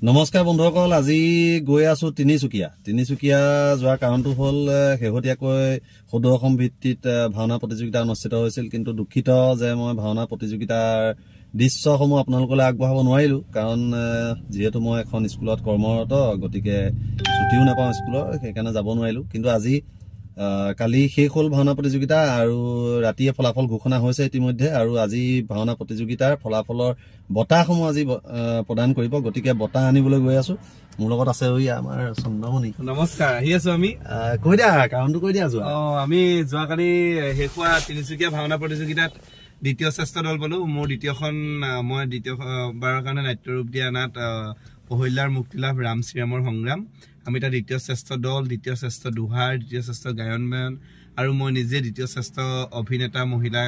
নমস্কাৰ বন্ধুসকল, আজি গৈ আছো তিনিচুকীয়া যোৱাৰ কাৰণটো হ'ল শেহতীয়াকৈ সদৌ অসম ভিত্তিত ভাওনা প্ৰতিযোগিতা অনুষ্ঠিত হৈছিল। কিন্তু দুখিত যে মই ভাওনা প্ৰতিযোগিতাৰ দৃশ্যসমূহ আপোনালোকলৈ আগবঢ়াব নোৱাৰিলো, কাৰণ যিহেতু মই এখন স্কুলত কৰ্মৰত, গতিকে ছুটিও নাপাওঁ স্কুলৰ, সেইকাৰণে যাব নোৱাৰিলো। কিন্তু আজি কালি শেষ হ'ল ভাওনা প্ৰতিযোগিতা আৰু ৰাতিয়ে ফলাফল ঘোষণা হৈছে ইতিমধ্যে, আৰু আজি ভাওনা প্ৰতিযোগিতাৰ ফলাফলৰ বঁটাসমূহ আজি প্ৰদান কৰিব। গতিকে বঁটা আনিবলৈ গৈ আছো। মোৰ লগত আছে আমাৰ চন্দ্ৰমণি। নমস্কাৰ, আহি আছো আমি। কৈ দিয়া কাৰণটো কৈ দিয়া। আমি যোৱাকালি শেষ হোৱা তিনিচুকীয়া ভাওনা প্ৰতিযোগিতাত দ্বিতীয় শ্ৰেষ্ঠ দল পালো। মোৰ মই দ্বিতীয়বাৰৰ কাৰণে নাট্যৰূপ দিয়া নাট অহল্যাৰ মুক্তিলাভ ৰাম শ্ৰীৰামৰ সংগ্ৰাম। আমি তাত দ্বিতীয় শ্ৰেষ্ঠ দল, দ্বিতীয় শ্ৰেষ্ঠ দোহাৰ, দ্বিতীয় শ্ৰেষ্ঠ গায়ন বায়ন আৰু মই নিজে দ্বিতীয় শ্ৰেষ্ঠ অভিনেতা মহিলা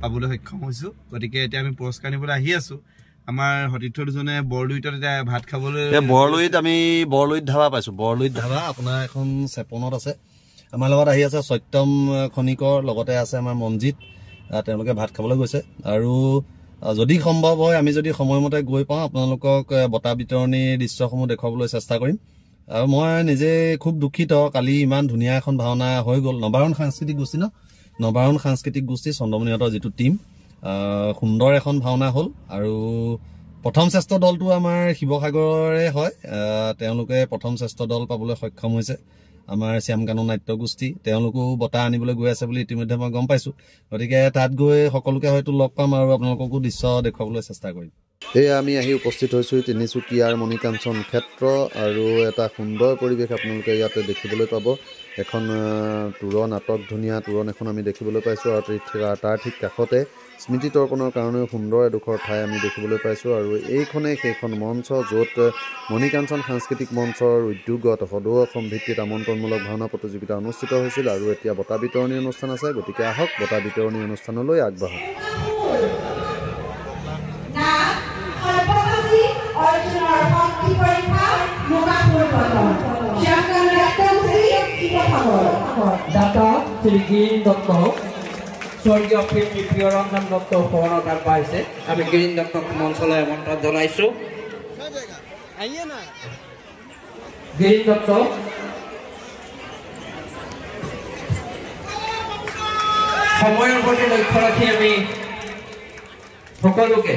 পাবলৈ সক্ষম হৈছো। গতিকে এতিয়া আমি পুৰস্কাৰ নিবলৈ আহি আছো। আমাৰ সতীৰ্থ দুজনে বৰলুইতত এতিয়া ভাত খাবলৈ, আমি বৰলুইত ধাবা পাইছো। বৰলুইত ধাবা আপোনাৰ এখন চেপনত আছে। আমাৰ লগত আহি আছে সত্যম খনিকৰ, লগতে আছে আমাৰ মনজিত। তেওঁলোকে ভাত খাবলৈ গৈছে। আৰু যদি সম্ভৱ হয়, আমি যদি সময়মতে গৈ পাওঁ, আপোনালোকক বঁটা বিতৰণিৰ দৃশ্যসমূহ দেখুৱাবলৈ চেষ্টা কৰিম। আৰু মই নিজে খুব দুখিত, কালি ইমান ধুনীয়া এখন ভাওনা হৈ গ'ল। নবাৰণ সাংস্কৃতিক গোষ্ঠী চন্দ্ৰমণিহঁতৰ যিটো টীম, সুন্দৰ এখন ভাওনা হ'ল। আৰু প্ৰথম শ্ৰেষ্ঠ দলটো আমাৰ শিৱসাগৰৰে হয়। তেওঁলোকে প্ৰথম শ্ৰেষ্ঠ দল পাবলৈ সক্ষম হৈছে। আমাৰ শ্যামকানন নাট্য গোষ্ঠী, তেওঁলোকেও বঁটা আনিবলৈ গৈ আছে বুলি ইতিমধ্যে মই গম পাইছো। গতিকে তাত গৈ সকলোকে হয়তো লগ পাম আৰু আপোনালোককো দৃশ্য দেখুৱাবলৈ চেষ্টা কৰিম। সেয়ে আমি আহি উপস্থিত হৈছোঁ তিনিচুকীয়াৰ মণিকাঞ্চন ক্ষেত্ৰ, আৰু এটা সুন্দৰ পৰিৱেশ আপোনালোকে ইয়াতে দেখিবলৈ পাব। এখন তোৰণ, নাটক ধুনীয়া তোৰণ এখন আমি দেখিবলৈ পাইছোঁ, আৰু তাৰ ঠিক কাষতে স্মৃতি তৰ্পণৰ কাৰণেও সুন্দৰ এডোখৰ ঠাই আমি দেখিবলৈ পাইছোঁ। আৰু এইখনেই সেইখন মঞ্চ য'ত মণিকাঞ্চন সাংস্কৃতিক মঞ্চৰ উদ্যোগত সদৌ অসম ভিত্তিত আমন্ত্ৰণমূলক ভাওনা প্ৰতিযোগিতা অনুষ্ঠিত হৈছিল। আৰু এতিয়া বঁটা বিতৰণি অনুষ্ঠান আছে। গতিকে আহক বঁটা বিতৰণি অনুষ্ঠানলৈ আগবাঢ়ক। দাতা শ্ৰী গিৰীন দত্ত, স্বৰ্গীয় শিল্পী প্ৰিয়ৰঞ্জন দত্ত ভৱনত আগবাঢ়িছে। আমি গিৰীন দত্তক মঞ্চলৈ আমন্ত্ৰণ জনাইছো। গিৰীন দত্ত সময়ৰ প্ৰতি লক্ষ্য ৰাখি আমি সকলোকে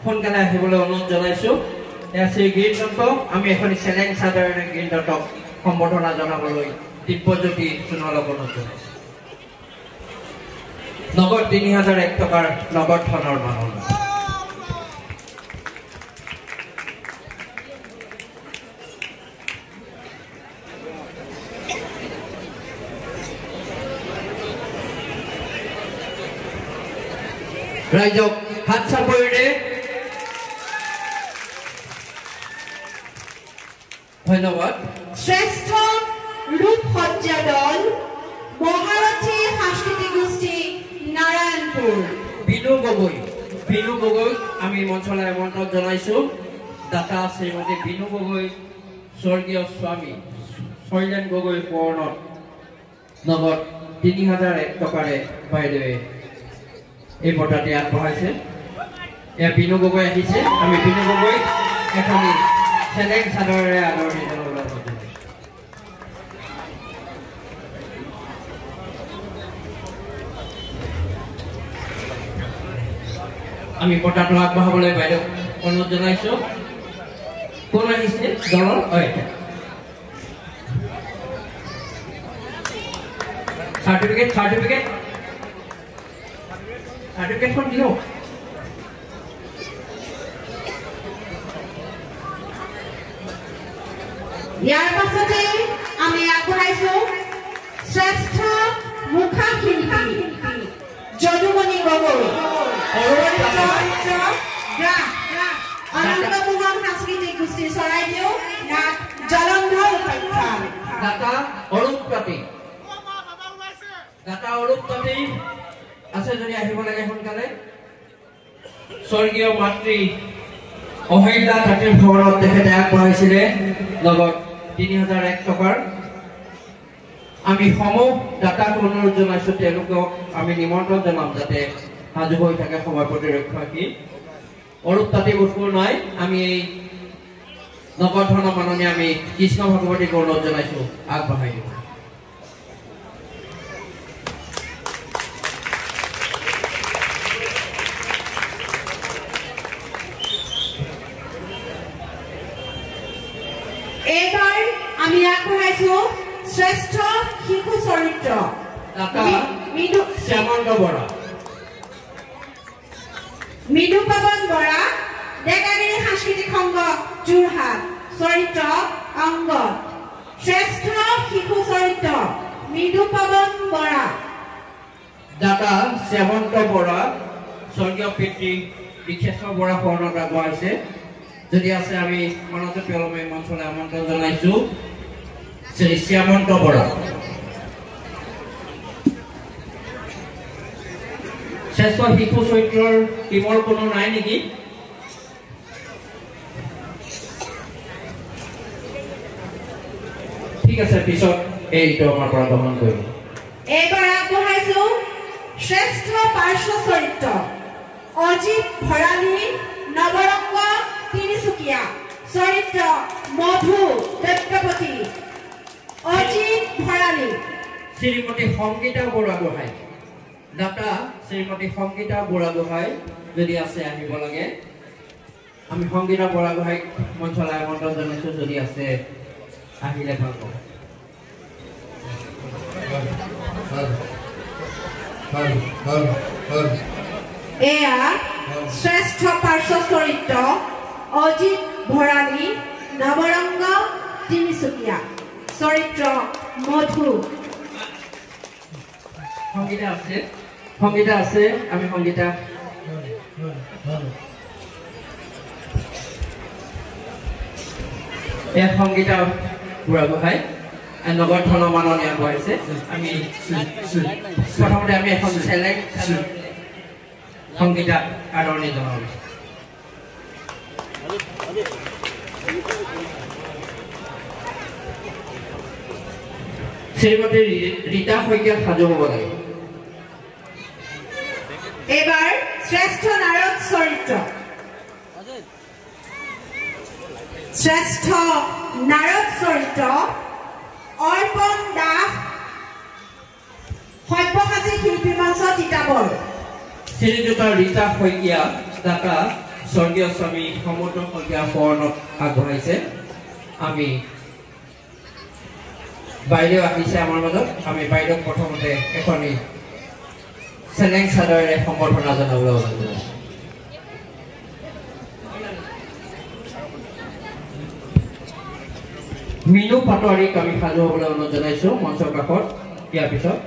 সোনকালে আহিবলৈ অনুৰোধ জনাইছো। এয়া শ্ৰী গিৰীন দত্ত। আমি এখন চেলেং চাদৰেৰে গিৰীন দত্তক সম্বৰ্ধনা জনাবলৈ দিব্যজ্যোতি সোণোৱালক অনুৰোধ জনাইছো। নগদ ৩০০০ টকাৰ নগদ ধনৰ মাননি। ৰাইজক হাত চাপৰিৰে ধন্যবাদ। শ্ৰেষ্ঠ ৰূপসজ্জা দল মহাৰথী সাংস্কৃতিক গোষ্ঠী নাৰায়ণপুৰ, বিনু গগৈ আমি মঞ্চলৈ আমন্ত্ৰণ জনাইছো। দাতা শ্ৰীমতী বিনু গগৈ, স্বৰ্গীয় স্বামী শৈলেন গগৈ পৰ্ণত নগদ ৩০০০ টকাৰে বাইদেৱে এই বঁটাটি আগবঢ়াইছে। এয়া বিনু গগৈ আহিছে। আমি বিনু গগৈ এখন চেলেং চাদৰেৰে আদৰণি জনাবলৈ অনুৰোধ জনাইছো। আমি বঁটাটো আগবঢ়াবলৈ বাইদেউ অনুৰোধ জনাইছো। কোন আহিছে দলৰ? চাৰ্টিফিকেটখন দিয়ক। ইয়াৰ পাছতে আমি আগবঢ়াইছো শ্ৰেষ্ঠ মুখা শিল্পী যদুমণি গগৈ, অনন্তমোহন সাংস্কৃতিক গোষ্ঠী চৰাইদেউ, নাট জলন্ধৰ উপাখ্যান। দাতা অৰূপ পাতি আছে যদি আহিব লাগে সোনকালে। স্বৰ্গীয় মাতৃ অহল্যা তাঁতীৰ ভৱনত তেখেতে আগবঢ়াইছিলে লগত ৩০০০ টকাৰ। আমি সমূহ দাতাক অনুৰোধ জনাইছো, তেওঁলোকক আমি নিমন্ত্ৰণ জনাম যাতে সাজু হৈ থাকে সময় প্ৰতিৰক্ষা কি অৰূপ তাঁতী বস্তুৰ নাই। আমি নগধন মাননীয় আমি কৃষ্ণ ভগৱতীক অনুৰোধ জনাইছো আগবঢ়াই দিব এইবাৰ আমি আগবঢ়াইছো শ্ৰেষ্ঠ শিশু চৰিত্ৰ শ্যামন্ত বৰা মৃদু পৱন বৰা ডেকাগিৰি সাংস্কৃতিক সংঘ যোৰহাট চৰিত্ৰ অংগ শ্ৰেষ্ঠ শিশু চৰিত্ৰ মৃদু পৱন বৰা দাতা শ্যামন্ত বৰা স্বৰ্গীয় পিতৃ বিশেশ্বৰ বৰা শৰণত আগবঢ়াইছে যদি আছে আমি মনতে পেলমে মঞ্চলৈ আমন্ত্ৰণ জনাইছো শ্ৰী শ্যামন্ত বৰা শ্ৰেষ্ঠ শিশু চৰিত্ৰৰ টিমৰ কোনো নাই নেকি ঠিক আছে পিছত এইটো আমাৰ পৰা গ্ৰহণ কৰিম এইবাৰ আগবঢ়াইছো শ্ৰেষ্ঠ পাৰ্শ্ব চৰিত্ৰ অজিত ভৰালী নৱৰংগ তিনিচুকীয়া চৰিত্ৰ মধু দত্তপতি অজিত ভৰালী শ্ৰীমতী সংগীতা বৰাগোহাঁই দাতা শ্ৰীমতী সংগীতা বৰাগোহাঁই যদি আছে আহিব লাগে আমি সংগীতা বৰাগোহাঁইক মঞ্চলৈ আমন্ত্ৰণ জনাইছো যদি আছে আহিলে ভাল পাওঁ এয়া শ্ৰেষ্ঠ পাৰ্শ্ব চৰিত্ৰ অজিত ভৰালী নৱৰংগ তিনিচুকীয়া চৰিত্ৰ মধু সংগীতা আছে আমি সংগীতা এয়া সংগীতা বুঢ়াগোহাঁই নগধন মাননীয় আগবঢ়াইছে আমি প্ৰথমতে আমি এখন চেলেক্ট সংগীতা আদৰণি জনাওঁ শ্ৰীমতী ৰীতা শইকীয়াক সাজু হ'ব লাগে এইবাৰ শ্ৰেষ্ঠ নাৰদ চৰিত্ৰ শ্ৰেষ্ঠ নাৰদ চৰিত্ৰ অৰ্পণ দাস সব্যসাচী শিল্পী মঞ্চ তিতাবৰ শ্ৰীযুত ৰীতা শইকীয়া দাতা স্বৰ্গীয় স্বামী সমুদ্ৰ শইকীয়া শৰণত আগবঢ়াইছে আমি বাইদেউ আহিছে আমাৰ মাজত আমি বাইদেউক প্ৰথমতে এখনি চেলেং চাদৰেৰে সম্বৰ্ধনা জনাবলৈ অনুৰোধ জনাইছো মিনু পাটোৱাৰীক আমি সাজু হ'বলৈ অনুৰোধ জনাইছো মঞ্চৰ কাষত ইয়াৰ পিছত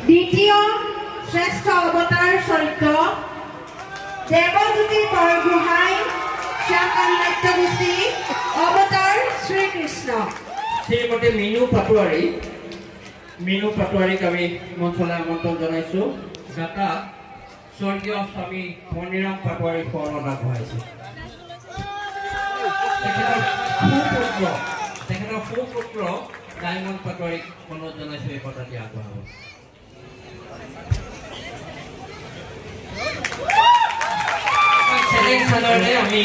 দ্বিতীয় শ্ৰেষ্ঠ অৱতাৰ চৰিত্ৰ দেৱজ্যোতি বৰগোহাঁই শ্যামকালী নাট্যগোষ্ঠী অৱতাৰ শ্ৰীকৃষ্ণ শ্ৰীমতী মিনু পাটোৱাৰীক আমি মঞ্চলৈ আমন্ত্ৰণ জনাইছো দাতা স্বৰ্গীয় স্বামী মণিৰাম পাটোৱাৰী শৰণত আগবঢ়াইছে তেখেতৰ সুপুত্ৰ ডায়মণ্ড পাটোৱাৰীক অনুৰোধ জনাইছো এই কথাটি আগবঢ়াব চেলেং চাদৰে আমি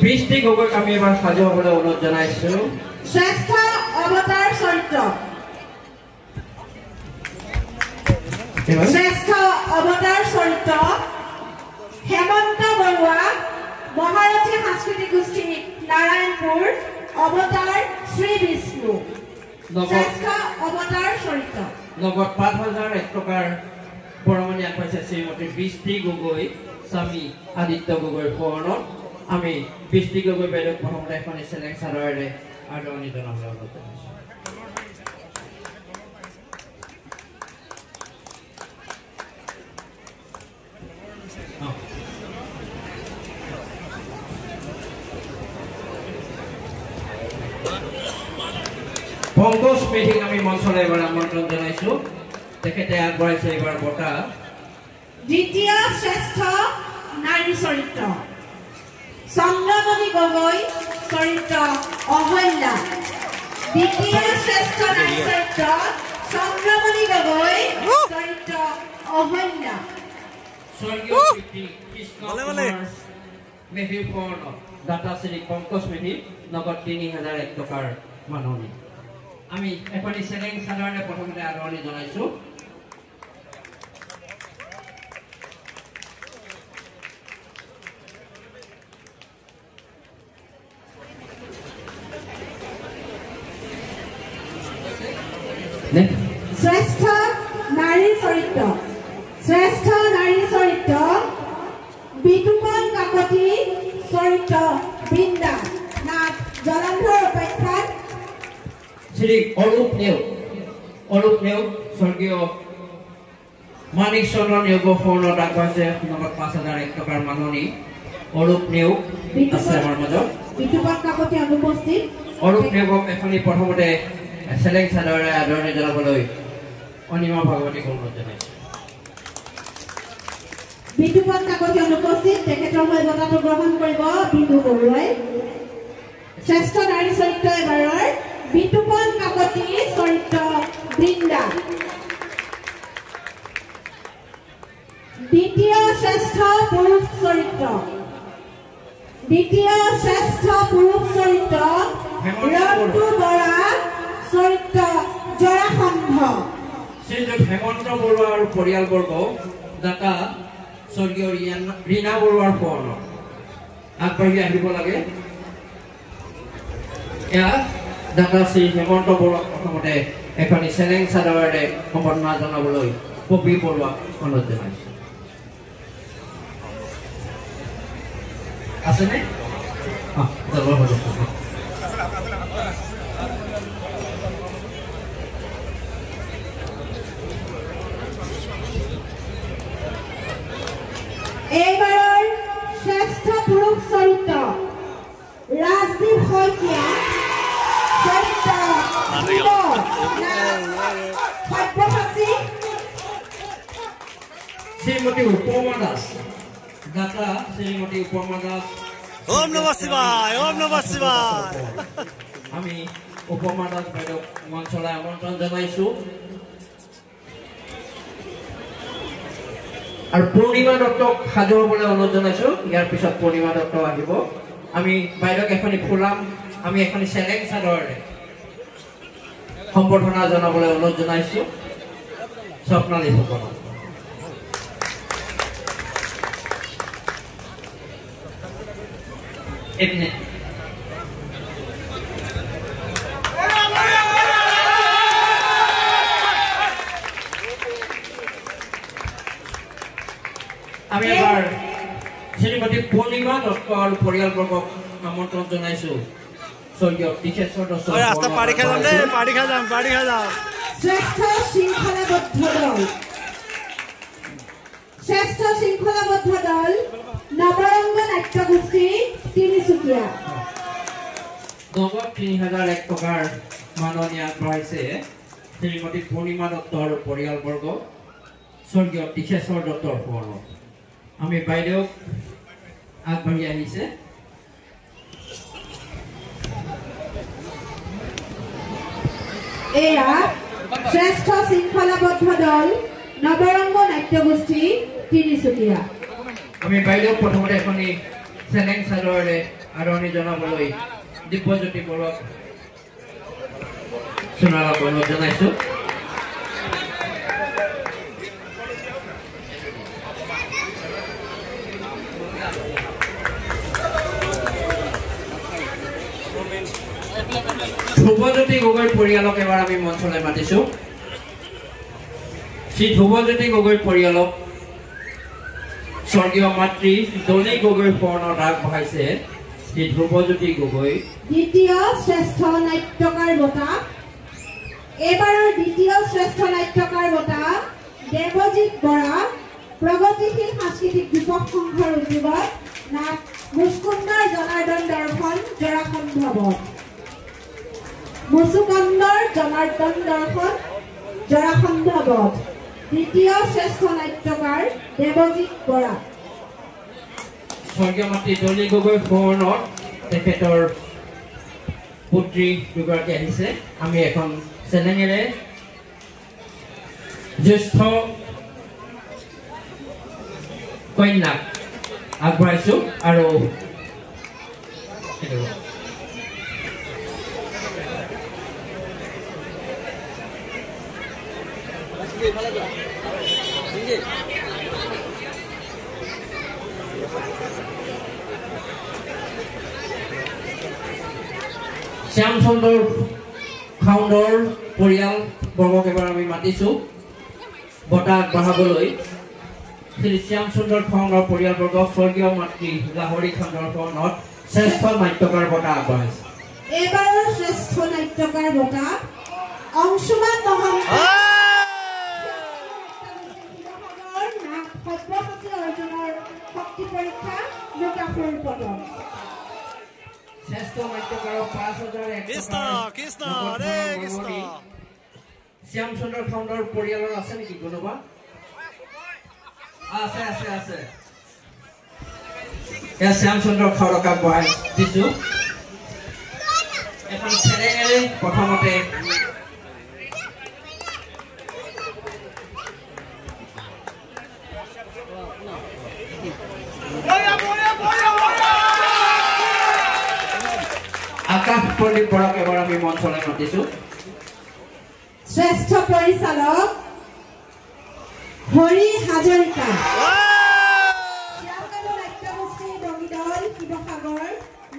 বৃষ্টি গগৈক আমি এবাৰ সাজু হ'বলৈ অনুৰোধ জনাইছো শ্ৰেষ্ঠ অৱতাৰ চৰিত্ৰ শ্ৰেষ্ঠ অৱতাৰ চৰিত্ৰ হেমন্ত বৰুৱা মহাৰথী সাংস্কৃতিক গোষ্ঠী নাৰায়ণপুৰ অৱতাৰ শ্ৰী বিষ্ণু শ্ৰেষ্ঠ অৱতাৰ চৰিত্ৰ লগত ৫,০০০ টকাৰ বৰঙণি আগবঢ়াইছে শ্ৰীমতী বৃষ্টি গগৈ স্বামী আদিত্য গগৈৰ শৰণত আমি বৃষ্টি গগৈ বাইদেউক প্ৰথমতে এখন চেলেং চাদৰেৰে আদৰণি জনাবলৈ অনুৰোধ জনাইছো পংকজ মেধিক আমি মঞ্চলৈ এবাৰ আমন্ত্ৰণ জনাইছো তেখেতে আগবঢ়াইছে এবাৰ বঁটা দ্বিতীয় শ্ৰেষ্ঠ নাৰী চৰিত্ৰ চন্দ্ৰমণি গগৈ চৰিত্ৰ অহল্যা দ্বিতীয় শ্ৰেষ্ঠ নাৰী চৰিত্ৰ চন্দ্ৰমণি গগৈ চৰিত্ৰ অহল্যা স্বৰ্গীয় পিতৃ কৃষ্ণ কুমাৰ মেধিৰ পৰ্ণ দাতা শ্ৰী পংকজ মেধি নগদ ৩,০০০ টকাৰ মাননি আমি এখনি চেলেং চাদৰেৰে প্ৰথমতে আদৰণি জনাইছো শ্ৰেষ্ঠ নাৰী চৰিত্ৰ বিতুপন কাকতি চৰিত্ৰ বৃন্দা নাট জলন্ধৰ উপাখ্যান শ্ৰী অৰূপ নেওগ স্বৰ্গীয় মানিক চন্দ্ৰ নেওগ ফোনত আগবঢ়াইছে নগদ ৫,০০০ টকাৰ মাননি অৰূপ নেওগ আছে আমাৰ মাজত বিতুপন কাকতি অনুপস্থিত অৰূপ নেওগক এখনি প্ৰথমতে চেলেং চাদৰেৰে আদৰণি জনাবলৈ অনিমা ভাগৱতীক অনুৰোধ জনাইছো বিতুপন কাকতি অনুপস্থিত তেখেতৰ হৈ বঁটাটো গ্ৰহণ কৰিব বিন্দু বৰুৱাই শ্ৰেষ্ঠ নাৰী চৰিত্ৰ এবাৰৰ বিতুপন কাকতি চৰিত্ৰ বৃন্দা দ্বিতীয় শ্ৰেষ্ঠ পুৰুষ চৰিত্ৰ ৰন্তু বৰা চৰিত্ৰ জৰাসন্ধ শ্ৰীযুত হেমন্ত বৰুৱা আৰু পৰিয়ালবৰ্গ দাতা স্বৰ্গীয় ৰীণা বৰুৱাৰ পৰ্ণ আগবাঢ়ি আহিব লাগে এয়া দাতা শ্ৰী হেমন্ত বৰুৱাক প্ৰথমতে এখনি চেলেং চাদৰেৰে সম্বৰ্ধনা জনাবলৈ কবি বৰুৱাক অনুৰোধ জনাইছো আছেনে এইবাৰৰ শ্ৰেষ্ঠ পুৰুষ চৰিত্ৰ ৰাজদীপ শইকীয়া চৰিত্ৰ সব্যসাচী শ্ৰীমতী উপমা দাস দাতা শ্ৰীমতী উপমা দাস ওম নমঃ শিৱায় আমি উপমা দাস বাইদেউক মঞ্চলৈ আমন্ত্ৰণ জনাইছো আৰু পূৰ্ণিমা দত্তক সাজু হ'বলৈ অনুৰোধ জনাইছো ইয়াৰ পিছত পূৰ্ণিমা দত্ত আহিব আমি বাইদেউক এখনি ফুলাম আমি এখনি চেলেং চাদৰেৰে সম্বৰ্ধনা জনাবলৈ অনুৰোধ জনাইছো স্বপ্নালী ফুকনক এপিনে আমি এবাৰ শ্ৰীমতী পূৰ্ণিমা দত্ত আৰু পৰিয়ালবৰ্গক আমন্ত্ৰণ জনাইছো স্বৰ্গীয় দীক্ষেশ্বৰ দত্ত শ্ৰেষ্ঠ শৃংখলাবদ্ধ দল নৱৰংগ নাট্যগোষ্ঠী তিনিচুকীয়া নগদ ৩,০০০ টকাৰ মাননি আগবঢ়াইছে শ্ৰীমতী পূৰ্ণিমা দত্ত আৰু পৰিয়ালবৰ্গ স্বৰ্গীয় দীক্ষেশ্বৰ দত্তৰ পৰ্ণ আমি বাইদেউক আগবাঢ়ি আহিছে এয়া শ্ৰেষ্ঠ শৃংখলাবদ্ধ দল নৱৰংগ নাট্যগোষ্ঠী তিনিচুকীয়া আমি বাইদেউক প্ৰথমতে এখনি চেলেং চাদৰেৰে আদৰণি জনাবলৈ দিব্যজ্যোতি বৰুৱাক সোণালাক অনুৰোধ জনাইছো ধ্ৰুৱজ্যোতি গগৈৰ পৰিয়ালক এবাৰ আমি মঞ্চলৈ মাতিছো শ্ৰী ধ্ৰুৱজ্যোতি গগৈৰ পৰিয়ালক স্বৰ্গীয় মাতৃ দলি গগৈৰ পৰ্ণত আগবঢ়াইছে শ্ৰী ধ্ৰুৱজ্যোতি গগৈ দ্বিতীয় শ্ৰেষ্ঠ নাট্যকাৰ বঁটা এইবাৰৰ দ্বিতীয় শ্ৰেষ্ঠ নাট্যকাৰ বঁটা দেৱজিৎ বৰা প্ৰগতিশীল সাংস্কৃতিক যুৱক সংঘৰ উদ্যোগত নাট মুস্কুন্দৰ জনাৰ্দন দৰ্শন জৰাসন্ধ বধ মুচুকন্দৰ জনাৰ্দন দৰ্শন জৰাখণ্ড বধ দ্বিতীয় শ্ৰেষ্ঠ নাট্যকাৰ দেৱজিৎ বৰা স্বৰ্গীয় মাতৃ দলি গগৈ সোঁৱৰণত তেখেতৰ পুত্ৰী দুগৰাকী আহিছে আমি এখন চেলেঙেৰে জ্যেষ্ঠ কন্যাক আগবঢ়াইছো আৰু শ্যামচন্দ্ৰ খাউণ্ডৰ পৰিয়াল বৰ্গক এবাৰ আমি মাতিছো বঁটা আগবঢ়াবলৈ শ্ৰী শ্যামচন্দ্ৰ খাউণ্ডৰ পৰিয়ালবৰ্গ স্বৰ্গীয় মাতৃ লাহৰী খাণ্ডৰ সোঁৱৰণত শ্ৰেষ্ঠ নাট্যকাৰ বঁটা আগবঢ়াইছে এইবাৰৰ শ্ৰেষ্ঠ নাট্যকাৰ বঁটা অংশুমান মহন্ত সব্যসাচী অৰ্জুনৰ শক্তি পৰীক্ষা লোকাসুৰ পদক শ্ৰেষ্ঠ নাট্যকাৰক ৫,০০০ কৃষ্ণ কৃষ্ণ হৰে কৃষ্ণ শ্যামচন্দ্ৰ খাউণ্ডৰ পৰিয়ালৰ আছে নেকি কোনোবা আছে আছে আছে এয়া শ্যামচন্দ্ৰ খাউণ্ডক আগবঢ়াই দিছো এখন চেলেঙেৰে প্ৰথমতে আকাশ প্ৰদীপ বৰাক এবাৰ আমি মঞ্চলৈ মাতিছো শ্ৰেষ্ঠ পৰিচালক হৰি হাজৰিকা শ্যামকানু নাট্যগোষ্ঠী দল শিৱসাগৰ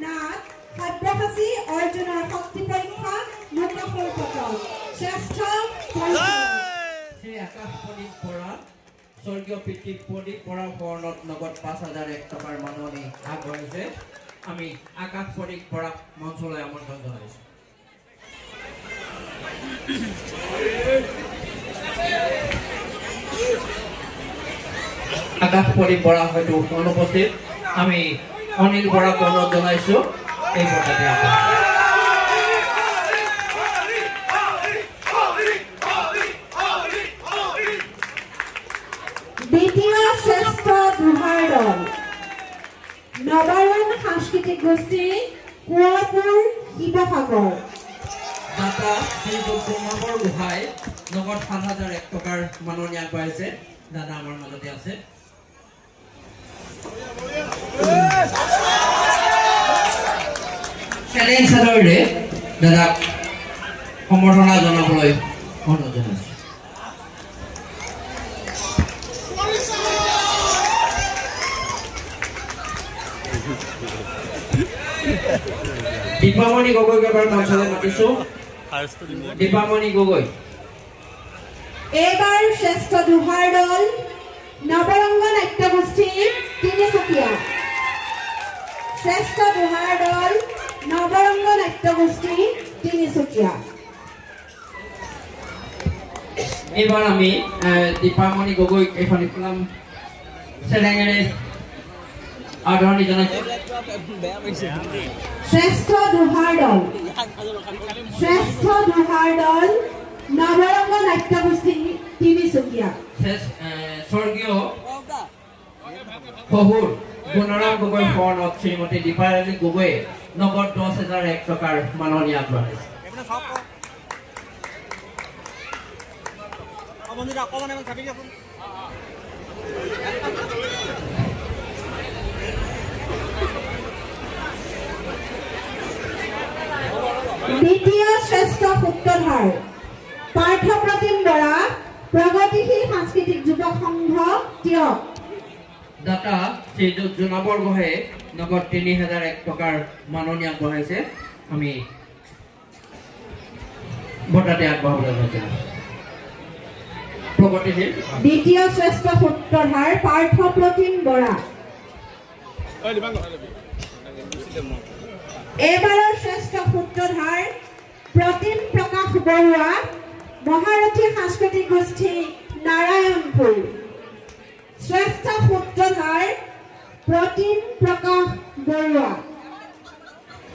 নাট সব্যসাচী অৰ্জুনৰ শক্তি পৰীক্ষা লোকাসুৰ পদক শ্ৰেষ্ঠ শ্ৰী আকাশ প্ৰদীপ বৰা স্বৰ্গীয় পিতৃ প্ৰদীপ বৰাৰ সোঁৱৰণত নগদ ৫,০০০ টকাৰ মাননি আগবঢ়াইছে আমি আকাশ প্ৰদীপ বৰাক মঞ্চলৈ আমন্ত্ৰণ জনাইছো আকাশ প্ৰদীপ বৰা হয়তো অনুপস্থিত আমি অনিল বৰাক অনুৰোধ জনাইছো এই বঁটাতে দ্বিতীয় শ্ৰেষ্ঠ দুহাৰ দল নবাৰণ সাংস্কৃতিক গোষ্ঠী কোঁৱৰপুৰ শিৱসাগৰ দাতা শ্ৰীযুত গুণাবৰ গোহাঁই নগদ ৭,০০০ টকাৰ মাননি আগবঢ়াইছে দাদা আমাৰ মাজতে আছে চেলেং চাদৰেৰে দাদাক সম্বৰ্ধনা জনাবলৈ অনুৰোধ জনাইছো দীপামণি গগৈক এবাৰ মঞ্চলৈ মাতিছো দীপামণি গগৈ এইবাৰ শ্ৰেষ্ঠ দুহাৰ দল নৱৰংগ নাট্যগোষ্ঠী তিনিচুকীয়া শ্ৰেষ্ঠ দুহাৰ দল নৱৰংগ নাট্যগোষ্ঠী তিনিচুকীয়া এইবাৰ আমি দীপামণি গগৈক এখন ইছলাম চেলেঙেৰে আদৰণি জনাইছো শ্ৰেষ্ঠ দুহাৰ দল নৱৰংগ নাট্যগোষ্ঠী তিনিচুকীয়া স্বৰ্গীয় শহুৰ গুণৰাম গগৈ সোঁৱৰণত শ্ৰীমতী দীপাৰাণী গগৈয়ে নগদ ১০,০০০ টকাৰ মাননি আগবঢ়াইছে দ্বিতীয় শ্ৰেষ্ঠ সূত্ৰধাৰ পাৰ্থপ্ৰতিম বৰা প্ৰগতিশীল সাংস্কৃতিক যুৱ সংঘ তিয়ক দাতা শ্ৰীযুত জোনাবৰ গোহাঁয়ে নগদ ৩,০০০ টকাৰ মাননি আগবঢ়াইছে আমি বঁটাতে আগবঢ়াবলৈ প্ৰগতিশীল দ্বিতীয় শ্ৰেষ্ঠ সূত্ৰধাৰ পাৰ্থপ্ৰতিম বৰা এইবাৰৰ শ্ৰেষ্ঠ সূত্ৰধাৰ প্ৰতিম প্ৰকাশ বৰুৱা মহাৰথী সাংস্কৃতিক গোষ্ঠী নাৰায়ণপুৰ শ্ৰেষ্ঠ সূত্ৰধাৰ প্ৰতিম প্ৰকাশ বৰুৱা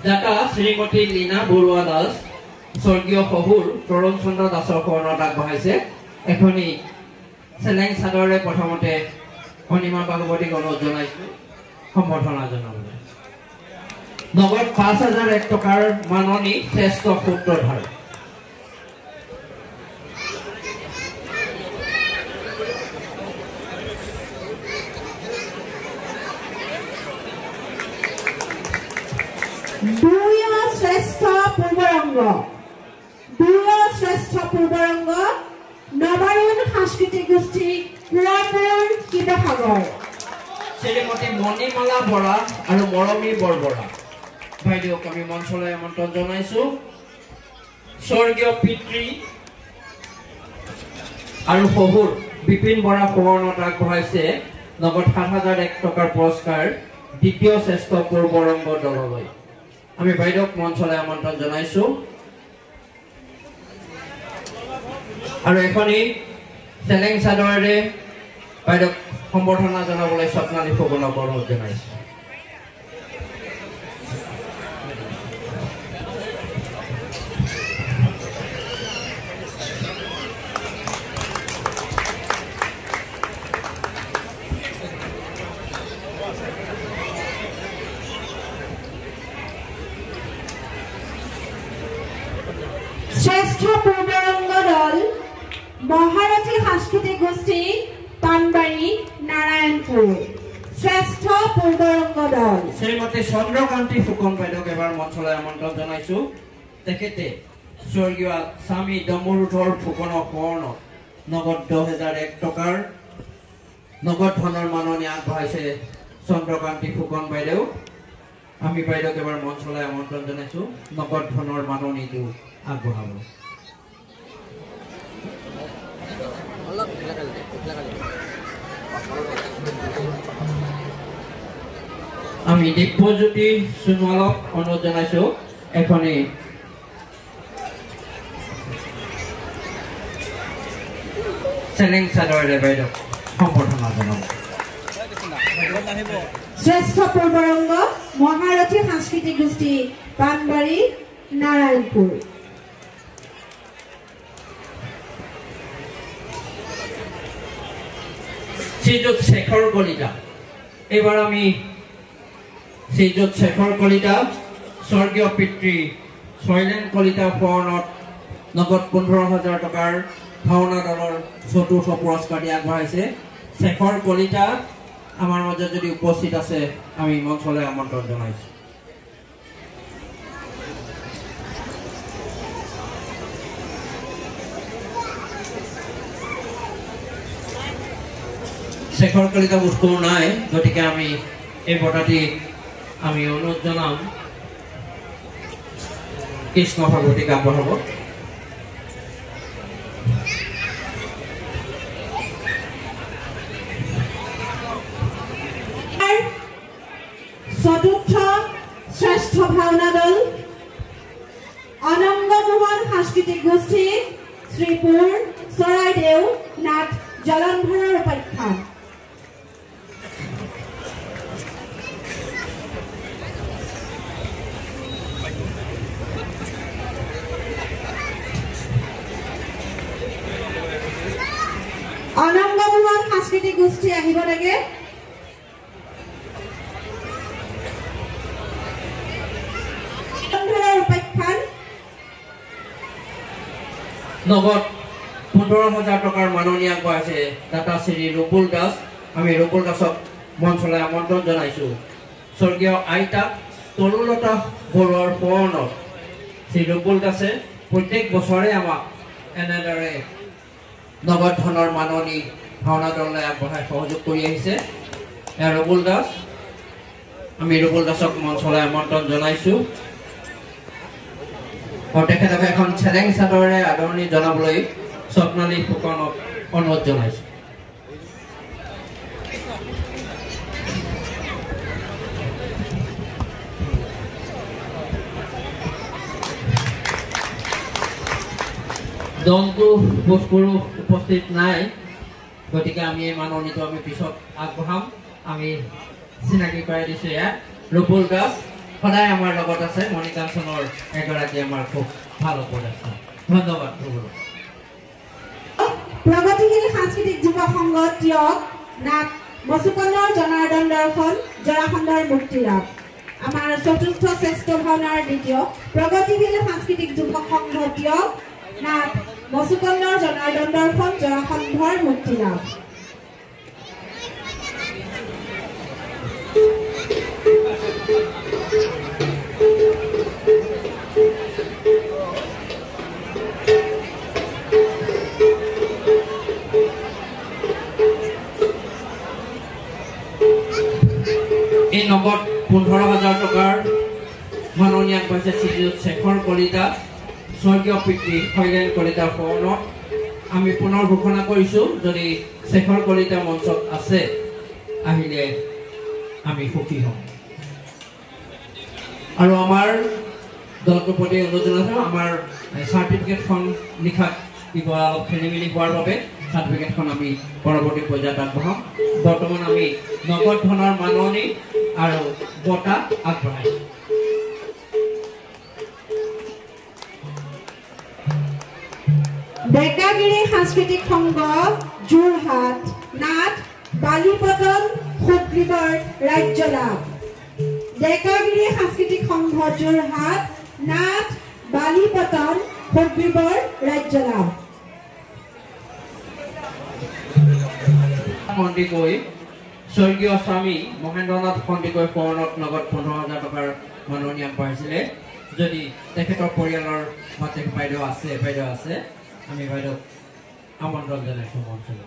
দাতা শ্ৰীমতী লীনা বৰুৱা দাস স্বৰ্গীয় শহুৰ তৰুণ চন্দ্ৰ দাসৰ শৰণত আগবঢ়াইছে এখনি চেলেং চাদৰে প্ৰথমতে অনিমা ভাগৱতীক অনুৰোধ জনাইছো সম্বৰ্ধনা জনাবলৈ নগদ ৫,০০১ টকাৰ মাননি শ্ৰেষ্ঠ সূত্ৰধাৰ শ্ৰেষ্ঠ পূৰ্বৰংগ নবাৰুণ সাংস্কৃতিক গোষ্ঠী পুৰাপুৰ শিৱসাগৰ শ্ৰীমতী মণিমালা বৰা আৰু মৰমী বৰবৰা বাইদেউক আমি মঞ্চলৈ আমন্ত্ৰণ জনাইছো স্বৰ্গীয় পিতৃ আৰু শহুৰ বিপিন বৰা শৰণত আগবঢ়াইছে নগদ ৭,০০১ টকাৰ পুৰস্কাৰ দ্বিতীয় শ্ৰেষ্ঠ পূৰ্বৰংগ দললৈ আমি বাইদেউক মঞ্চলৈ আমন্ত্ৰণ জনাইছো আৰু এখনি চেলেং চাদৰেৰে বাইদেউক সম্বৰ্ধনা জনাবলৈ স্বপ্নালী ফুকনক অনুৰোধ জনাইছো শ্ৰেষ্ঠ পূৰ্বৰংগ দল মহাৰথী সাংস্কৃতিক গোষ্ঠী পানবাৰী নাৰায়ণপুৰ শ্ৰেষ্ঠ পূৰ্বৰংগ দল শ্ৰীমতী চন্দ্ৰকান্তি ফুকন বাইদেউক এবাৰ মঞ্চলৈ আমন্ত্ৰণ জনাইছো তেখেতে স্বৰ্গীয় স্বামী ডমৰুধৰ ফুকনৰ শৰণত নগদ ১০,০০১ টকাৰ নগদ ধনৰ মাননি আগবঢ়াইছে চন্দ্ৰকান্তি ফুকন বাইদেউ আমি বাইদেউক এবাৰ মঞ্চলৈ আমন্ত্ৰণ জনাইছো নগদ ধনৰ মাননিটো আগবঢ়াব আমি দিব্যজ্যোতি সোণোৱালক অনুৰোধ জনাইছো এখনি চেলেং চাদৰেৰে বাইদেউক সম্বৰ্ধনা জনাব শ্ৰেষ্ঠ পূৰ্বৰংগ মহাৰথী সাংস্কৃতিক গোষ্ঠী পানবাৰী নাৰায়ণপুৰ শ্ৰীযুত শেখৰ কলিতা এইবাৰ আমি শ্ৰীযুত শেখৰ কলিতা স্বৰ্গীয় পিতৃ শৈলেন কলিতা শৰণত নগদ ১৫,০০০ টকাৰ ভাওনা দলৰ চতুৰ্থ পুৰস্কাৰ দি আগবঢ়াইছে শেখৰ কলিতা আমাৰ মাজত যদি উপস্থিত আছে আমি মঞ্চলৈ আমন্ত্ৰণ জনাইছো শেখৰ কলিতা বস্তু নাই গতিকে আমি এই বঁটাটি আমি অনুৰোধ জনাম কৃষ্ণ ভাগৱতীক আগবঢ়াব চতুৰ্থ শ্ৰেষ্ঠ ভাওনা দল অনংগ মোহন সাংস্কৃতিক গোষ্ঠী শ্ৰীপুৰ চৰাইদেউ নাট জলন্ধৰৰ উপাখ্যান অনংগ মোহন সাংস্কৃতিক গোষ্ঠী আহিব লাগে উপাখ্যান নগদ ১৫,০০০ টকাৰ মাননি আগবঢ়াইছে দাতা শ্ৰী ৰূপুল দাস আমি ৰূপুল দাসক মঞ্চলৈ আমন্ত্ৰণ জনাইছো স্বৰ্গীয় আইতা তৰুলতা বৰুৱাৰ শৰণত শ্ৰী ৰূপুল দাসে প্ৰত্যেক বছৰে আমাক এনেদৰে নগদ ধনৰ মাননি ভাওনা দললৈ আগবঢ়াই সহযোগ কৰি আহিছে ৰূপুল দাস আমি ৰূপুল দাসক মঞ্চলৈ আমন্ত্ৰণ জনাইছো আৰু তেখেতক এখন চেলেং চাদৰেৰে আদৰণি জনাবলৈ স্বপ্নালী ফুকনক অনুৰোধ জনাইছো দলটো বোধকৰো উপস্থিত নাই গতিকে আমি এই মাননিটো আমি পিছত আগবঢ়াম আমি চিনাকি কৰাই দিছো ইয়াত ৰূপুল দাস সদায় আমাৰ লগত আছে মণিকাঞ্চনৰ এগৰাকী আমাৰ খুব ভালো উপদেষ্টা ধন্যবাদ প্ৰগতিশীল সাংস্কৃতিক যুৱ সংঘ টিয়ক নাট মচুকন্দৰ জনাৰ্দন দৰ্শন জৰাখণ্ডৰ মুক্তিলাভ আমাৰ চতুৰ্থ শ্ৰেষ্ঠ ভাওনাৰ দ্বিতীয় প্ৰগতিশীল সাংস্কৃতিক যুৱ সংঘ টিয়ক নাট মচুকন্দৰ জনাৰ্দন দৰ্শন জৰাখণ্ডৰ মুক্তিলাভ এই নগদ 15,000 টকাৰ মাননীয় আগবাঢ়িছে শ্ৰীযুত শেখৰ কলিতা স্বৰ্গীয় পিতৃ শৈলেন কলিতাৰ শৰণত আমি পুনৰ ঘোষণা কৰিছোঁ যদি শেখৰ কলিতা মঞ্চত আছে আহিলে আমি সুখী হ'ম আৰু আমাৰ দলটোৰ প্ৰতি অনুৰোধ জনাইছোঁ আমাৰ চাৰ্টিফিকেটখন লিখাত কিবা অলপ খেলিমেলি হোৱাৰ বাবে চাৰ্টিফিকেটখন আমি পৰৱৰ্তী পৰ্যায়ত আগবঢ়াম বৰ্তমান আমি নগদ ধনৰ মাননি আৰু বঁটা আগবঢ়াইছোঁ ডেকাগিৰি সাংস্কৃতিক সংঘ যোৰহাট নাট বালিপতন সুগ্ৰীবৰ ৰাজ্য লাভ ডেকাগিৰি সাংস্কৃতিক সংঘ যোৰহাট নাট বালিপতন সুগ্ৰীবৰ ৰাজ্য লাভ সন্দিকৈ স্বৰ্গীয় স্বামী মহেন্দ্ৰনাথ সন্দিকৈ শৰণত নগদ 15,000 টকাৰ মাননি আগবঢ়াইছিলে যদি তেখেতৰ পৰিয়ালৰ বাইদেউ আছে আমি বাইদেউক আমন্ত্ৰণ জনাইছোঁ মঞ্চলৈ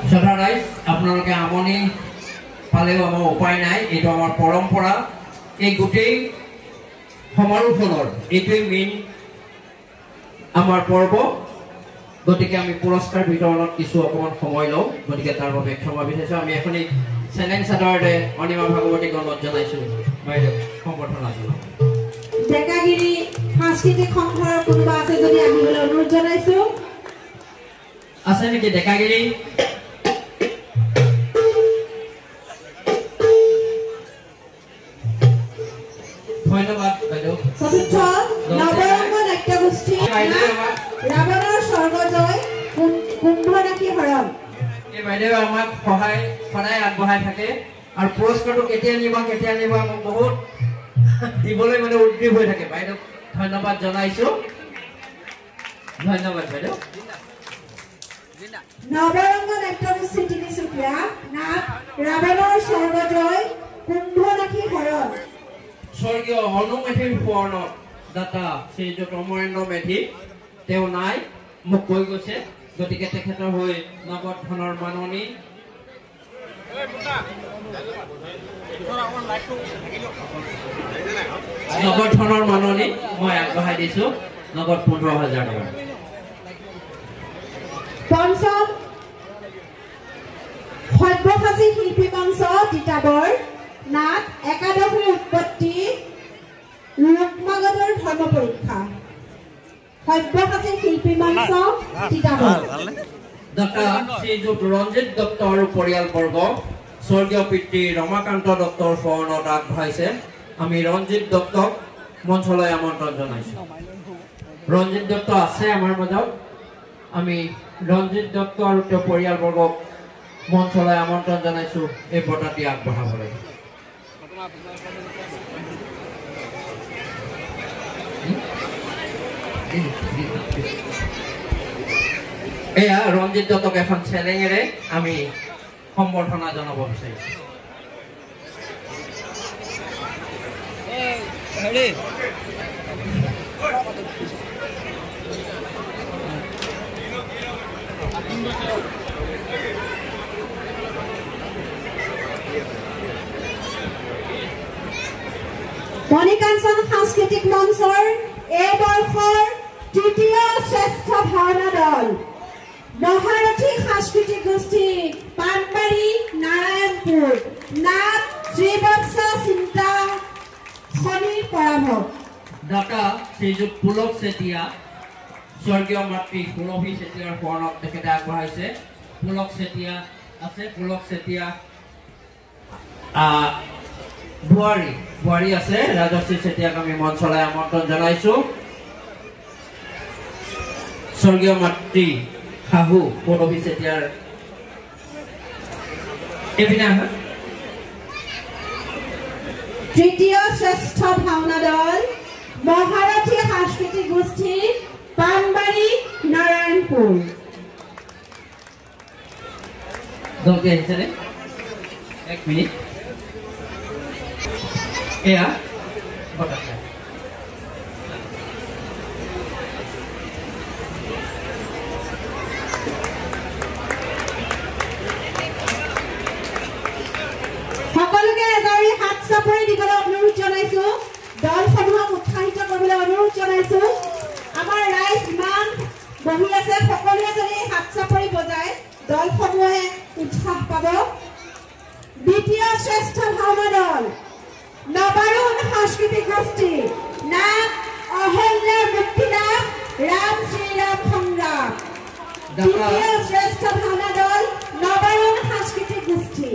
শ্ৰদ্ধা ৰাইজ আপোনালোকে আমনি পালেও আমাৰ উপায় নাই এইটো আমাৰ পৰম্পৰা এই গোটেই সমাৰোহৰ এইটোৱেই মেইন আমাৰ পৰ্ব গতিকে আমি পুৰস্কাৰ বিতৰণত কিছু অকণমান সময় লওঁ গতিকে তাৰ বাবে ক্ষমা বিচাৰিছোঁ আমি এখনি চেলেঞ্জ চাদৰেৰে অনিমা ভাগৱতীক অনুৰোধ জনাইছোঁ বাইদেউ সম্বৰ্ধনা জনাওঁ ডেকাগিৰি সাংস্কৃতিক সংঘৰ কোনোবা আছে যদি আহিবলৈ অনুৰোধ জনাইছোঁ আছে নেকি ডেকাগিৰি ধন্যবাদ বাইদেউ চতুৰ্থ নৱৰংগ নাট্যগোষ্ঠী ৰাৱণৰ স্বৰ্গজয় কুম্ভৰাশি হৰণ এই বাইদেৱে আমাক সহায় সদায় আগবঢ়াই থাকে আৰু পুৰস্কাৰটো কেতিয়া নিবা মোক বহুত দিবলৈ মানে উদ্গ্ৰীৱ হৈ থাকে বাইদেউ ধন্যবাদ জনাইছোঁ ধন্যবাদ বাইদেউ নৱৰংগ নাট্যগোষ্ঠী তিনিচুকীয়া নাট ৰাৱণৰ স্বৰ্গজয় কুম্ভৰাশি হৰণ স্বৰ্গীয় অনু মেধিৰ সোঁৱৰণত দাতা শ্ৰীযুত অমৰেন্দ্ৰ মেধি তেওঁ নাই মোক কৈ গৈছে গতিকে তেখেতৰ হৈ নগদ ধনৰ মাননি মই আগবঢ়াই দিছোঁ নগদ 15,000 টকা পঞ্চম সব্যসাচী শিল্পী মঞ্চ তিতাবৰ নাট একাদশীৰ উৎপত্তি ৰুক্মাগতৰ ধৰ্ম পৰীক্ষা সব্যসাচী শিল্পী মঞ্চ তিতাবৰ ডক্টৰ শ্ৰীযুত ৰঞ্জিত দত্ত আৰু পৰিয়ালবৰ্গ স্বৰ্গীয় পিতৃ ৰমাকান্ত দত্তৰ শৰণত আগবঢ়াইছে আমি ৰঞ্জিত দত্তক মঞ্চলৈ আমন্ত্ৰণ জনাইছোঁ ৰঞ্জিত দত্ত আছে আমাৰ মাজত আমি ৰঞ্জিত দত্ত আৰু তেওঁৰ পৰিয়ালবৰ্গক মঞ্চলৈ আমন্ত্ৰণ জনাইছোঁ এই বঁটাটি আগবঢ়াবলৈ এয়া ৰঞ্জিত দত্তক এখন চেলেঙেৰে আমি সম্বৰ্ধনা জনাব বিচাৰিছোঁ মণিকাঞ্চন সাংস্কৃতিক মঞ্চৰ এই বৰ্ষৰ তৃতীয় শ্ৰেষ্ঠ ভাওনা দল মহাৰথী সাংস্কৃতিক গোষ্ঠী পানবাৰী নাৰায়ণপুৰ নাট শ্ৰীবৎস চিন্তা শনিৰ পৰাভৱ দাতা শ্ৰীযুত পুলক চেতিয়া স্বৰ্গীয় মাতৃ সুৰভি চেতিয়াৰ শৰণত তেখেতে আগবঢ়াইছে পুলক চেতিয়া আছে পুলক চেতিয়া বোৱাৰী আছে ৰাজশ্ৰী চেতিয়াক আমি মঞ্চলৈ আমন্ত্ৰণ জনাইছো স্বৰ্গীয় মাতৃ শাহু পদবী চেতিয়াৰ এপিনে তৃতীয় শ্ৰেষ্ঠ ভাওনা দল মহাৰথী সাংস্কৃতিক গোষ্ঠী পানবাৰী নাৰায়ণপুৰ দলটি আহিছেনে 1 মিনিট এয়া বটাকা সকলোকে এজৰি হাত চাপৰি দিবলৈ অনুৰোধ জনাইছো দলসমূহক উৎসাহিত কৰিবলৈ অনুৰোধ জনাইছো আমাৰ ৰাইজ মান বহি আছে সকলোৱে যদি হাত চাপৰি বজায় দলসমূহে উৎসাহ পাব দ্বিতীয় শ্ৰেষ্ঠ ভাওনা দল নবাৰুণ সাংস্কৃতিক গোষ্ঠী নাম অহল্যাৰ মুক্তিলাভ ৰাম শ্ৰীৰাম সংগ্ৰাম দ্বিতীয় শ্ৰেষ্ঠ ভাওনা দল নবাৰুণ সাংস্কৃতিক গোষ্ঠী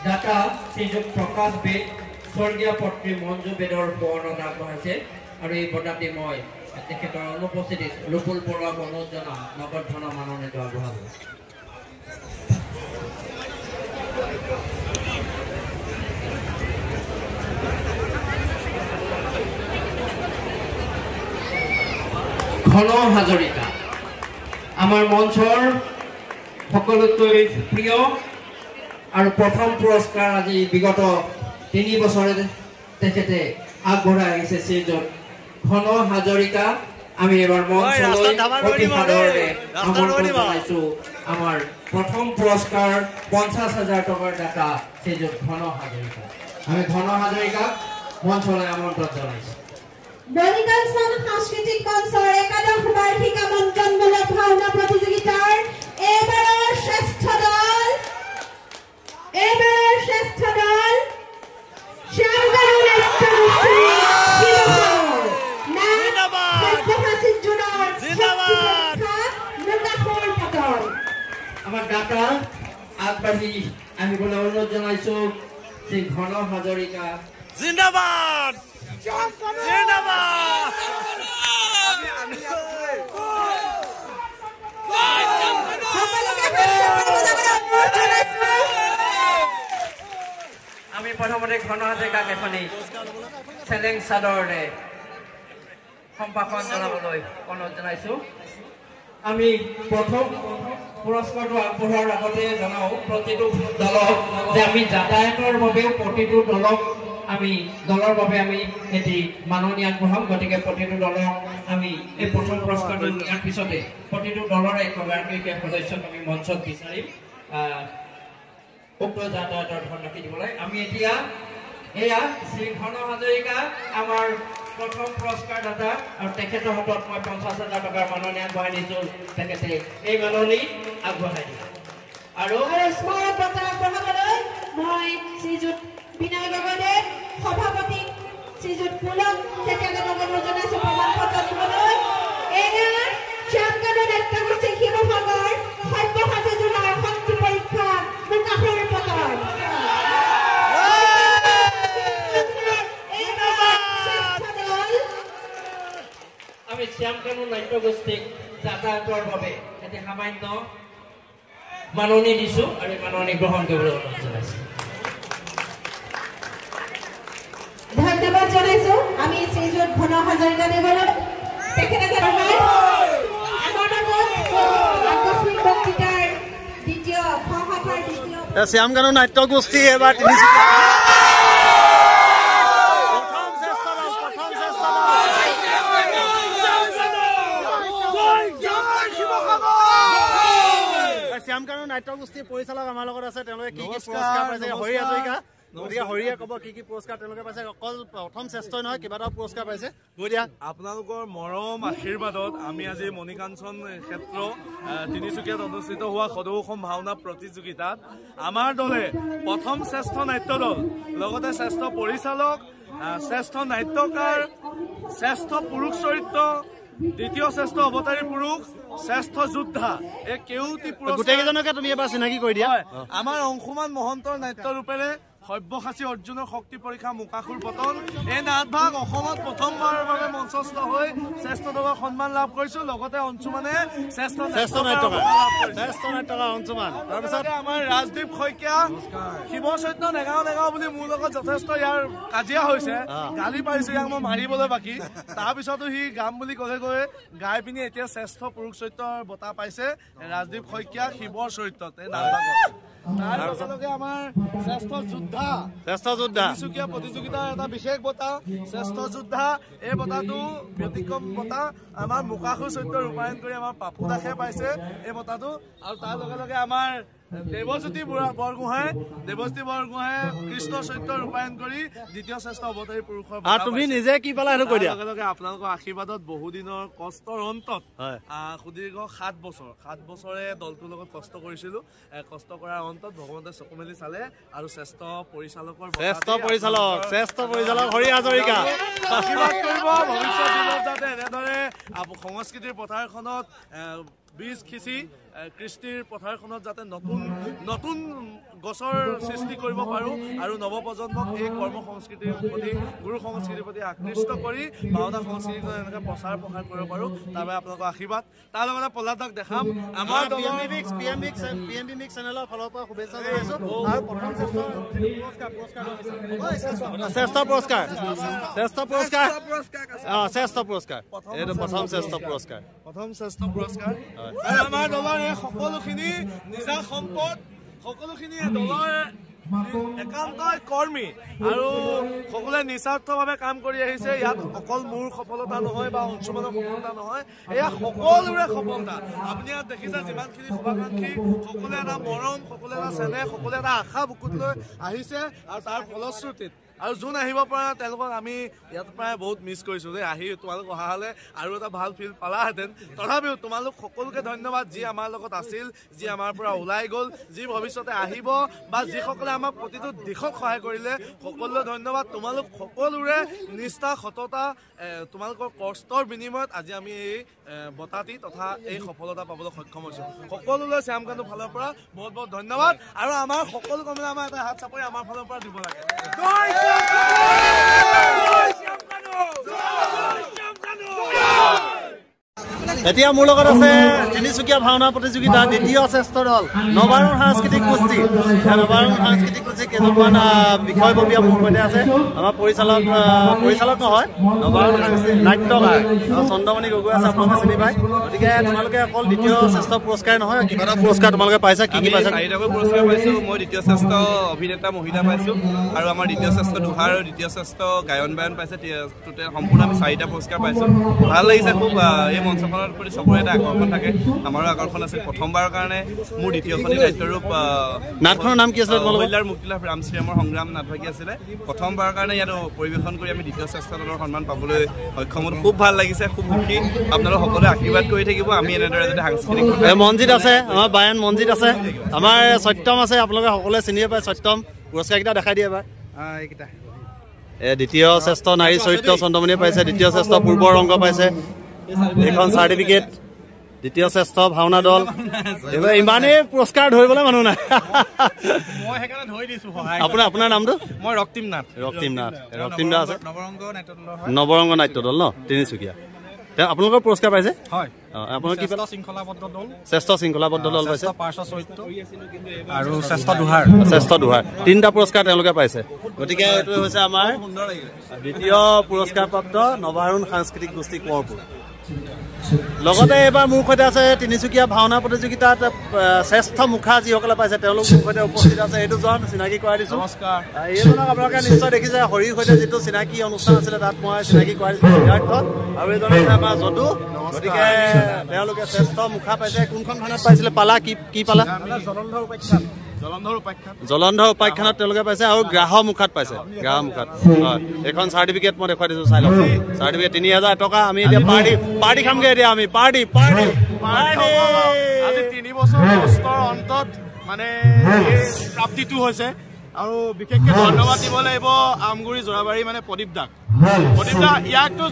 দাতা শ্ৰীযুক্ত প্ৰকাশ বেদ স্বৰ্গীয় পত্নী মঞ্জু বেদৰ বৰ্ণত আগবঢ়াইছে আৰু এই বঁটাটি মই তেখেতৰ অনুপস্থিতিত ৰূপুল বৰুৱাক অনুৰোধ জনাম নগদধন মাননীয় আগবঢ়াব ঘন হাজৰিকা আমাৰ মঞ্চৰ সকলোতকৈ প্ৰিয় আৰু প্ৰথম পুৰস্কাৰ আজি বিগত 3 বছৰে তেখেতে আগবঢ়াই আহিছে শ্ৰীযুত ঘন হাজৰিকা আমি এবাৰ মঞ্চলৈ অতি সাদৰেৰে আমন্ত্ৰণ জনাইছো আমাৰ প্ৰথম পুৰস্কাৰ 50,000 টকাৰ দাতা শ্ৰীযুত ঘন হাজৰিকা আমি ঘন হাজৰিকাক মঞ্চলৈ আমন্ত্ৰণ জনাইছো বনিকাঞ্চন সাংস্কৃতিক মঞ্চৰ একাদশ বাৰ্ষিক আমন্ত্ৰণমূলক ভাওনা প্ৰতিযোগিতাৰ এইবাৰৰ শ্ৰেষ্ঠ দল শ্যামগাঁও নাট্য গোষ্ঠী শিৱসাগৰ নাম সব্যসাচী জোনৰ মুকাসুৰ পতন আমাৰ দাতা আগবাঢ়ি আহিবলৈ অনুৰোধ জনাইছো শ্ৰী ঘন হাজৰিকা জিন্দাবাদ জিন্দাবাদ আমি প্ৰথমতে ঘন হাজৰিকাক এখনি চেলেং চাদৰেৰে সম্ভাষণ জনাবলৈ অনুৰোধ জনাইছো আমি প্ৰথম পুৰস্কাৰটো আগবঢ়োৱাৰ আগতে জনাও প্ৰতিটো দলক যে আমি যাতায়াতৰ বাবেও প্ৰতিটো দলক আমি দলৰ বাবে আমি এটি মাননি আগবঢ়াম গতিকে প্ৰতিটো দলক আমি এই প্ৰথম পুৰস্কাৰটো দিয়াৰ পিছতে প্ৰতিটো দলৰে এগৰাকীকৈ সদস্যক আমি মঞ্চত বিচাৰিম উক্ত যাতায়াতৰ ধনৰাশি দিবলৈ আমি এতিয়া এয়া শ্ৰী ঘন হাজৰিকা আমাৰ প্ৰথম পুৰস্কাৰ দাতা আৰু তেখেতৰ হাতত মই 50,000 টকাৰ মাননি আগবঢ়াই দিছো তেখেতে এই মাননি আগবঢ়াই দিব আৰু স্মাৰক বঁটা আগবঢ়াবলৈ মই শ্ৰীযুত বিনয় গগৈদেৱ সভাপতি শ্ৰীযুত পুলক চেতিয়াক অনুৰোধ জনাইছো প্ৰমাণ পত্ৰ দিবলৈ এয়া শ্যামগাঁও নাট্য গোষ্ঠী শিৱসাগৰ সব্যসাচী জোনৰ শক্তি পৰীক্ষা মুকাসুৰ পতন আমি শ্যামগাঁও নাট্য গোষ্ঠীক যাতায়াতৰ বাবে এটি সামান্য মাননি দিছো আৰু মাননি গ্ৰহণ কৰিবলৈ অনুৰোধ জনাইছো ধন্যবাদ জনাইছো আমি শ্ৰীযুত ঘন হাজৰিকা দেৱলৈ তেখেতে আকস্মিক বক্তৃতাৰ দ্বিতীয় ভাষাৰ দ্বিতীয় শ্যামগাঁও নাট্য গোষ্ঠী এবাৰ শ্যামগাঁও নাট্য গোষ্ঠীৰ পৰিচালক আমাৰ লগত আছে তেওঁলোকে কি পুৰস্কাৰ পাইছে হৰি হাজৰিকা গতিকে হৰিয়ে ক'ব কি পুৰস্কাৰ তেওঁলোকে পাইছে অকল প্ৰথম শ্ৰেষ্ঠই নহয় কিবা এটা পুৰস্কাৰ পাইছে গৈ দিয়া আপোনালোকৰ মৰম আশীৰ্বাদত আমি আজি মণিকাঞ্চন ক্ষেত্ৰ তিনিচুকীয়াত অনুষ্ঠিত হোৱা সদৌ অসম ভাওনা প্ৰতিযোগিতাত আমাৰ দলে প্ৰথম শ্ৰেষ্ঠ নাট্য দল লগতে শ্ৰেষ্ঠ পৰিচালক শ্ৰেষ্ঠ নাট্যকাৰ শ্ৰেষ্ঠ পুৰুষ চৰিত্ৰ দ্বিতীয় শ্ৰেষ্ঠ অৱতাৰী পুৰুষ শ্ৰেষ্ঠ যোদ্ধা এই কেউটি পুৰস্কাৰ গোটেইকেইজনকে তুমি এবাৰ চিনাকি কৰি দিয়া আমাৰ অংশুমান মহন্তৰ নাট্য ৰূপেৰে সব্যসাচী অৰ্জুনৰ শক্তি পৰীক্ষা মুকাসুৰ পতন এই নাটভাগ অসমত প্ৰথমবাৰৰ বাবে মঞ্চস্থ হৈ শ্ৰেষ্ঠ দলৰ সন্মান লাভ কৰিছো লগতে অঞ্চুমানে শ্ৰেষ্ঠ নাট্যকাৰ অঞ্চুমান তাৰপিছত আমাৰ ৰাজদীপ শইকীয়া শিৱ চৈত্য নেগাও বুলি মোৰ লগত যথেষ্ট ইয়াৰ কাজিয়া হৈছে গালি পাৰিছো ইয়াক মই মাৰিবলৈ বাকী তাৰপিছতো সি গাম বুলি ক'লে গাই পিনি এতিয়া শ্ৰেষ্ঠ পুৰুষ চৰিত্ৰৰ বঁটা পাইছে ৰাজদীপ শইকীয়া শিৱৰ চৰিত্ৰত এই নাটভাগত আমাৰ শ্ৰেষ্ঠ যোদ্ধা তিনিচুকীয়া প্ৰতিযোগিতাৰ এটা বিশেষ বঁটা শ্ৰেষ্ঠ যোদ্ধা এই বঁটাটো ব্যতিক্ৰম বঁটা আমাৰ মুকাসুৰ চৰিত্ৰ ৰূপায়ণ কৰি আমাৰ পাপু দাসে পাইছে এই বঁটাটো আৰু তাৰ লগে লগে আমাৰ দেৱজ্যোতি বৰগোহাঁই কৃষ্ণ চৰিত্ৰ ৰূপায়ণ কৰি দ্বিতীয় শ্ৰেষ্ঠ অৱতাৰী পুৰুষৰ তুমি নিজে কি পালা সেইটো কৈ দিয়া লগে লগে আপোনালোকৰ আশীৰ্বাদত বহুদিনৰ কষ্টৰ অন্তত সুদীৰ্ঘ 7 বছৰে দলটোৰ লগত কষ্ট কৰিছিলো কষ্ট কৰাৰ অন্তত ভগৱন্তে চকু মেলি চালে আৰু শ্ৰেষ্ঠ পৰিচালক হৰি হাজৰিকা আশীৰ্বাদ কৰিব ভৱিষ্যত দিনত যাতে এনেদৰে সংস্কৃতিৰ পথাৰখনত বীজ খিচি কৃষ্টিৰ পথাৰখনত যাতে নতুন গছৰ সৃষ্টি কৰিব পাৰো আৰু নৱপ্ৰজন্মক এই কৰ্ম সংস্কৃতিৰ প্ৰতি গুৰু সংস্কৃতিৰ প্ৰতি আকৃষ্ট কৰি ভাওনা সংস্কৃতিক এনেকৈ প্ৰচাৰ কৰিব পাৰো তাৰ বাবে আপোনালোকৰ আশীৰ্বাদ তাৰ লগতে পল্লাদক দেখাম আমাৰ PMB মিক্স চেনেলৰ ফালৰ পৰা শুভেচ্ছা জনাইছো আৰু প্ৰথম শ্ৰেষ্ঠ পুৰস্কাৰ এইটো প্ৰথম শ্ৰেষ্ঠ পুৰস্কাৰ আমাৰ দলৰ এই সকলোখিনি নিজা সম্পদ সকলোখিনি দলৰ একান্তই কৰ্মী আৰু সকলোৱে নিস্বাৰ্থভাৱে কাম কৰি আহিছে ইয়াত অকল মোৰ সফলতা নহয় বা অঞ্চলৰ সফলতা নহয় এয়া সকলোৰে সফলতা আপুনি ইয়াত দেখিছে যিমানখিনি শুভাকাংক্ষী সকলোৱে এটা মৰম সকলোৱে এটা চেনেহ সকলোৱে এটা আশা বুকুত লৈ আহিছে আৰু তাৰ ফলশ্ৰুতিত আৰু যোন আহিব পৰা তেওঁলোকক আমি ইয়াত প্ৰায় বহুত মিছ কৰিছোঁ যে আহি তোমালোক অহা হ'লে আৰু এটা ভাল ফিল পালাহেঁতেন তথাপিও তোমালোক সকলোকে ধন্যবাদ যি আমাৰ লগত আছিল যি আমাৰ পৰা ওলাই গ'ল যি ভৱিষ্যতে আহিব বা যিসকলে আমাক প্ৰতিটো দিশত সহায় কৰিলে সকলোলৈ ধন্যবাদ তোমালোক সকলোৰে নিষ্ঠা সততা তোমালোকৰ কষ্টৰ বিনিময়ত আজি আমি এই বঁটাটি তথা এই সফলতা পাবলৈ সক্ষম হৈছোঁ সকলোলৈ শ্যামকানুৰ ফালৰ পৰা বহুত বহুত ধন্যবাদ আৰু আমাৰ সকলো কমিলে আমাৰ এটা হাত চাপৰি আমাৰ ফালৰ পৰা দিব লাগে এতিয়া মোৰ লগত আছে তিনিচুকীয়া ভাওনা প্ৰতিযোগিতা দ্বিতীয় শ্ৰেষ্ঠ দল নৱাৰুণ সাংস্কৃতিক গোষ্ঠী কেইজনমান বিষয়ববীয়া মোৰ সৈতে আছে আমাৰ পৰিচালক নহয় নৱাৰুণ নাট্যকাৰ চন্দ্ৰমণি গগৈ আছে আপোনালোকে চিনি পায় গতিকে তোমালোকে অকল দ্বিতীয় শ্ৰেষ্ঠ পুৰস্কাৰ নহয় কিবা এটা পুৰস্কাৰ তোমালোকে পাইছা কি পাইছা 4টাকৈ পুৰস্কাৰ পাইছো মই দ্বিতীয় শ্ৰেষ্ঠ অভিনেতা মহিলা পাইছো আৰু আমাৰ দ্বিতীয় শ্ৰেষ্ঠ দুহাৰ আৰু দ্বিতীয় শ্ৰেষ্ঠ গায়ন বায়ন পাইছে টোটেল সম্পূৰ্ণ আমি 4টা পুৰস্কাৰ পাইছো ভাল লাগিছে খুব এই মঞ্চখনৰ প্ৰতি চবৰে এটা আকৰ্ষণ থাকে আমাৰো আকৰ্ষণ আছিল প্ৰথমবাৰৰ কাৰণে মোৰ দ্বিতীয়খনি নাট্যৰূপ নাটখনৰ নাম কি আছিল কল্যাণ মুক্তিলাভ ৰাম শ্ৰীৰামৰ সংগ্ৰাম নাটভাগী আছিলে প্ৰথমবাৰৰ কাৰণে ইয়াত পৰিৱেশন কৰি আমি দ্বিতীয় শ্ৰেষ্ঠ দলৰ সন্মান পাবলৈ সক্ষম হ'লো খুব ভাল লাগিছে খুব সুখী আপোনালোক সকলোৱে আশীৰ্বাদ কৰি থাকিব আমি এনেদৰে যদি সাংস্কৃতিক মনজিত আছে আমাৰ বায়ান মনজিত আছে আমাৰ সত্যম আছে আপোনালোকে সকলোৱে চিনিয়ে পায় সত্যম পুৰস্কাৰকেইটা দেখাই দিয়ে এবাৰ এইকেইটা দ্বিতীয় শ্ৰেষ্ঠ নাৰী চৰিত্ৰ চন্দ্ৰমণিয়ে পাইছে দ্বিতীয় শ্ৰেষ্ঠ পূৰ্ব ৰংগ পাইছে এইখন চাৰ্টিফিকেট দ্বিতীয় শ্ৰেষ্ঠ ভাওনা দল এইবাৰ ইমানেই পুৰস্কাৰ ধৰিবলৈ মানুহ নাই মই সেইকাৰণে ধৰি দিছো আপোনাৰ নামটো মই ৰক্তিম নাথ আছে নৱৰংগ নাট্য দল ন তিনিচুকীয়া আপোনালোকৰ পুৰস্কাৰ পাইছে হয় আপোনাৰ কি শৃংখলাবদ্ধ দল শ্ৰেষ্ঠ শৃংখলাবদ্ধ দল পাইছে পাৰ্শ্ব চৰিত্ৰ আৰু শ্ৰেষ্ঠ 3টা পুৰস্কাৰ তেওঁলোকে পাইছে গতিকে এইটো হৈছে আমাৰ দ্বিতীয় পুৰস্কাৰপ্ৰাপ্ত নৱাৰুণ সাংস্কৃতিক গোষ্ঠী কোঁৱৰপুৰ লগতে এইবাৰ মোৰ সৈতে আছে তিনিচুকীয়া ভাওনা প্ৰতিযোগিতাত শ্ৰেষ্ঠ মুখা যিসকলে পাইছে তেওঁলোক মোৰ সৈতে উপস্থিত আছে এইটোজন চিনাকি কৰাই দিছোঁ নমস্কাৰ এইজনক আপোনালোকে নিশ্চয় দেখিছে হৰিৰ সৈতে যিটো চিনাকি অনুষ্ঠান আছিলে তাত মই চিনাকি কৰাই দিছোঁ সিদ্ধাৰ্থ আৰু এইজন আছে আমাৰ যদু গতিকে তেওঁলোকে শ্ৰেষ্ঠ মুখা পাইছে কোনখন ভাওনাত পাইছিলে পালা কি পালা জলন্ধৰ উপাখ্যানত তেওঁলোকে পাইছে আৰু গ্ৰাহ মুখাত পাইছে হয় এখন চাৰ্টিফিকেট মই দেখুৱাই দিছো চাই লওক চাৰ্টিফিকেট 3000 টকা আমি এতিয়া পাৰ্টি খামগে এতিয়া আমি পাৰ্টি আজি 3 বছৰ কষ্টৰ অন্তত মানে প্ৰাপ্তিটো হৈছে আৰু বিশেষকৈ ধন্যবাদ দিব লাগিব আমগুৰি জৰাবাৰী মানে প্ৰদীপ দা ইয়াকতো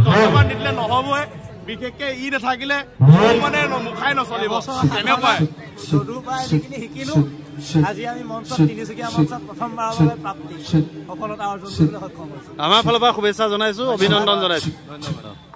ধন্যবাদ নিদিলে নহ'বই বিশেষকে ই নাথাকিলে মানে মুখাই নচলিব তেনেকুৱাই যদুৰ পৰা যিখিনি শিকিলো আজি আমি মঞ্চত তিনিচুকীয়া মঞ্চত প্ৰথমবাৰৰ বাবে প্ৰাপ্তি সফলতা অৰ্জন কৰিবলৈ সক্ষম হৈছো আমাৰ ফালৰ পৰা শুভেচ্ছা জনাইছো অভিনন্দন জনাইছো ধন্যবাদ